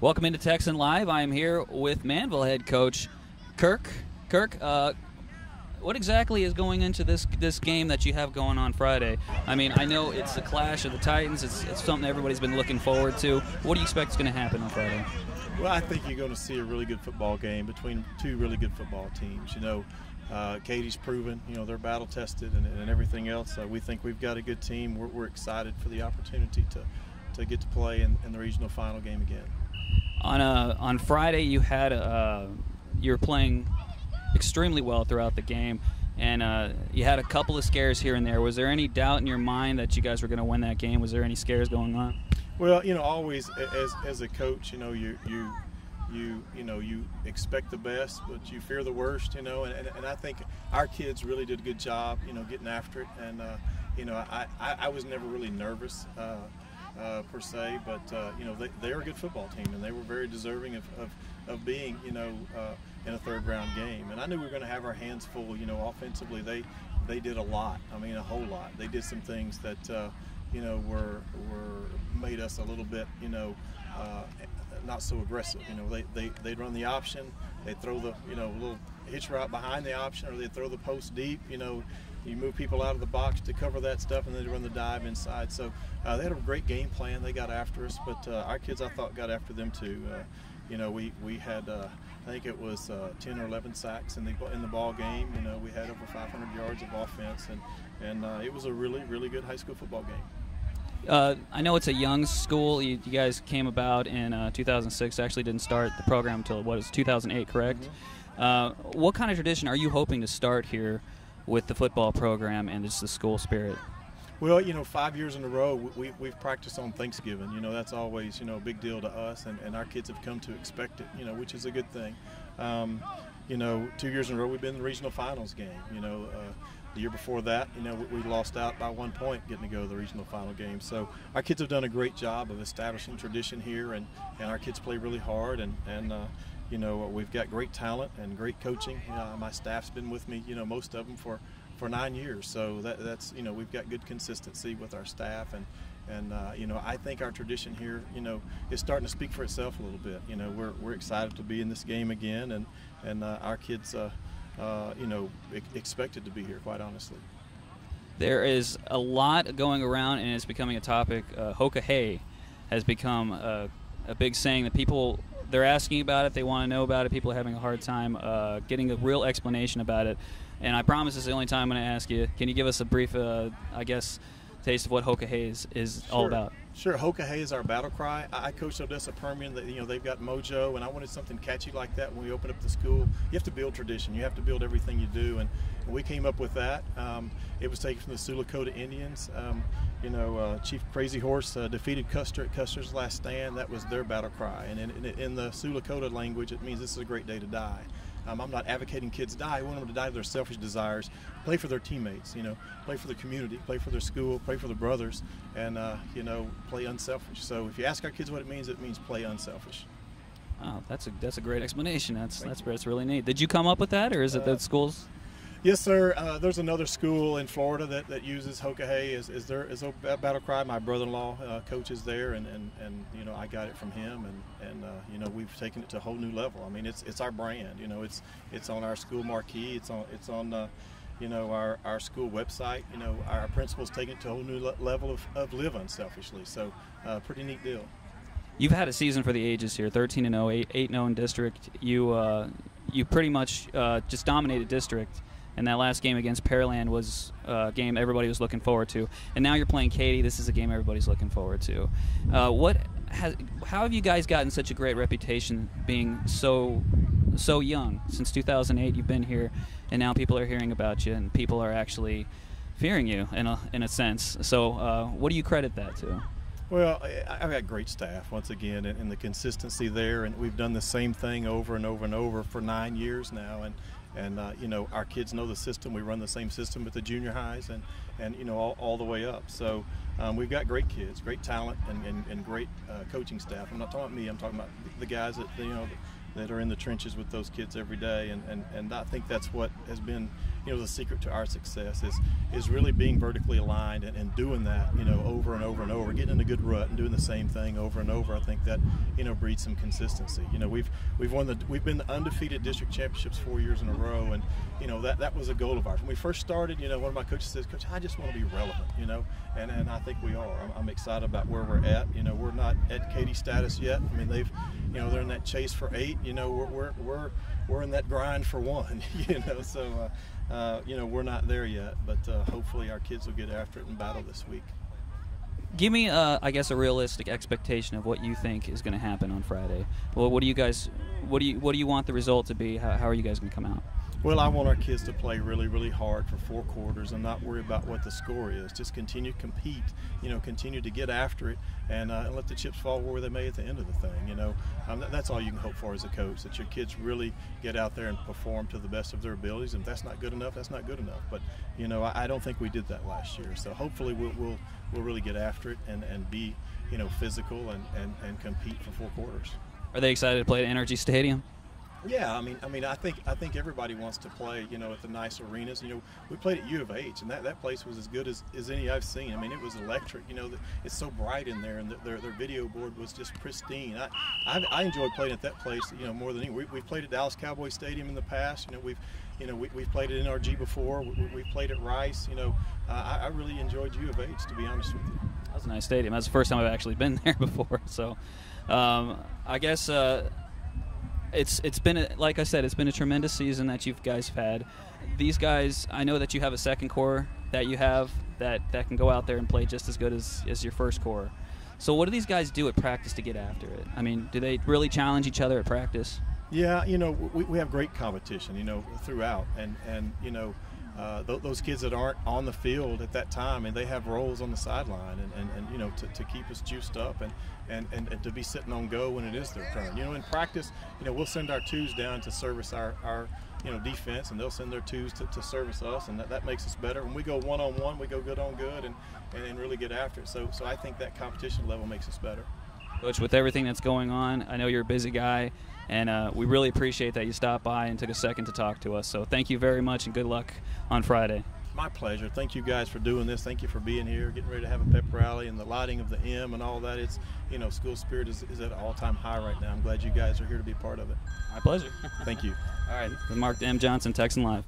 Welcome into Texan Live. I am here with Manvel head coach Kirk. Kirk, what exactly is going into this game that you have going on Friday? I mean, I know it's the clash of the Titans. It's something everybody's been looking forward to. What do you expect is going to happen on Friday? Well, I think you're going to see a really good football game between two really good football teams. You know, Katy's proven, you know, they're battle tested and everything else. We think we've got a good team. We're excited for the opportunity to get to play in the regional final game again. On Friday, you were playing extremely well throughout the game, and you had a couple of scares here and there. Was there any doubt in your mind that you guys were going to win that game? Was there any scares going on? Well, you know, always as a coach, you know, you expect the best, but you fear the worst. You know, and I think our kids really did a good job, you know, getting after it. And you know, I was never really nervous. Per se, but you know, they're a good football team, and they were very deserving of being, you know, in a third-round game. And I knew we were going to have our hands full. You know, offensively, they did a lot. I mean, a whole lot. They did some things that you know were made us a little bit, you know, not so aggressive. You know, they'd run the option, they'd throw the, you know, little hitch route behind the option, or they'd throw the post deep. You know, you move people out of the box to cover that stuff, and then they run the dive inside. So they had a great game plan. They got after us, but our kids, I thought, got after them too. You know, we had I think it was 10 or 11 sacks in the ball game. You know, we had over 500 yards of offense, and it was a really good high school football game. I know it's a young school. You guys came about in 2006. Actually, didn't start the program until what is 2008, correct? Mm-hmm. What kind of tradition are you hoping to start here with the football program and just the school spirit? Well, you know, 5 years in a row, we've practiced on Thanksgiving. You know, that's always, you know, a big deal to us, and our kids have come to expect it, you know, which is a good thing. You know, 2 years in a row, we've been in the regional finals game. You know, the year before that, you know, we lost out by 1 point getting to go to the regional final game. So our kids have done a great job of establishing tradition here, and our kids play really hard, and you know, we've got great talent and great coaching. My staff's been with me, you know, most of them for 9 years. So that's, you know, we've got good consistency with our staff, and you know, I think our tradition here, you know, is starting to speak for itself a little bit. You know, we're excited to be in this game again, and our kids, you know, expected to be here, quite honestly. There is a lot going around, and it's becoming a topic. Hokah has become a big saying that people, they're asking about it, they want to know about it. People are having a hard time getting a real explanation about it. And I promise this is the only time I'm going to ask you. Can you give us a brief, I guess, taste of what Hokah is all about? Sure. Hokah is our battle cry. I coached Odessa Permian. That, you know, they've got mojo, and I wanted something catchy like that when we opened up the school. You have to build tradition. You have to build everything you do, and we came up with that. It was taken from the Sioux Lakota Indians. You know, Chief Crazy Horse defeated Custer at Custer's last stand. That was their battle cry, and in the Sioux Lakota language, it means this is a great day to die. I'm not advocating kids die. I want them to die to their selfish desires. Play for their teammates, you know, play for the community, play for their school, play for their brothers, and, you know, play unselfish. So if you ask our kids what it means play unselfish. Oh, that's a great explanation. That's really neat. Did you come up with that, or is it the schools? Yes, sir. There's another school in Florida that uses Hokah as their battle cry. My brother-in-law coaches there, and you know, I got it from him, and you know, we've taken it to a whole new level. I mean, it's our brand. You know, it's on our school marquee. It's on you know, our school website. You know, our principals taking it to a whole new level of live unselfishly. So, pretty neat deal. You've had a season for the ages here, 13-0, 8-0 in district. You pretty much just dominated district. And that last game against Pearland was a game everybody was looking forward to. And now you're playing Katy. This is a game everybody's looking forward to. How have you guys gotten such a great reputation being so young? Since 2008, you've been here, and now people are hearing about you, and people are actually fearing you in a sense. So what do you credit that to? Well, I've got great staff, once again, and the consistency there, and we've done the same thing over and over and over for 9 years now, and you know, our kids know the system. We run the same system at the junior highs, and you know, all the way up. So we've got great kids, great talent, and great coaching staff. I'm not talking about me. I'm talking about the guys that, you know, that are in the trenches with those kids every day, and I think that's what has been, the secret to our success is really being vertically aligned and doing that, over and over and over, getting in a good rut and doing the same thing over and over. I think that, breeds some consistency. We've been the undefeated district championships 4 years in a row, and that was a goal of ours. When we first started, one of my coaches says, "Coach, I just want to be relevant," and I think we are. I'm excited about where we're at. We're not at Katy status yet. I mean, they're in that chase for 8. We're in that grind for 1. So we're not there yet, but hopefully our kids will get after it and battle this week. Give me, I guess, a realistic expectation of what you think is going to happen on Friday. Well, what do you want the result to be? How are you guys going to come out? Well, I want our kids to play really, really hard for 4 quarters and not worry about what the score is. Just continue to compete, continue to get after it, and let the chips fall where they may at the end of the thing. That's all you can hope for as a coach, that your kids really get out there and perform to the best of their abilities. And if that's not good enough, that's not good enough. But, I don't think we did that last year. So hopefully we'll really get after it and be, physical and compete for 4 quarters. Are they excited to play at Energy Stadium? Yeah, I mean, I think everybody wants to play, at the nice arenas. We played at U of H, and that place was as good as any I've seen. I mean, it was electric. It's so bright in there, and their video board was just pristine. I enjoyed playing at that place, more than any. We've played at Dallas Cowboys Stadium in the past. We've played at NRG before. We've played at Rice. I really enjoyed U of H, to be honest with you. That was a nice stadium. That's the first time I've actually been there before. So, I guess. It's been, like I said, it's been a tremendous season that you guys have had. These guys, I know that you have a second core that you have that can go out there and play just as good as your first core. So what do these guys do at practice to get after it? I mean, do they really challenge each other at practice? Yeah, we have great competition, throughout, and those kids that aren't on the field at that time, and they have roles on the sideline, and to keep us juiced up and to be sitting on go when it is their turn. In practice, we'll send our 2s down to service our defense, and they'll send their 2s to service us, and that makes us better. When we go one-on-one, we go good on good and really get after it. So I think that competition level makes us better. Coach, with everything that's going on, I know you're a busy guy, and we really appreciate that you stopped by and took a second to talk to us. So thank you very much, and good luck on Friday. My pleasure. Thank you guys for doing this. Thank you for being here, getting ready to have a pep rally, and the lighting of the M and all that. It's, school spirit is at an all-time high right now. I'm glad you guys are here to be part of it. My pleasure. Thank you. All right, with Mark M. Johnson, Texan Live.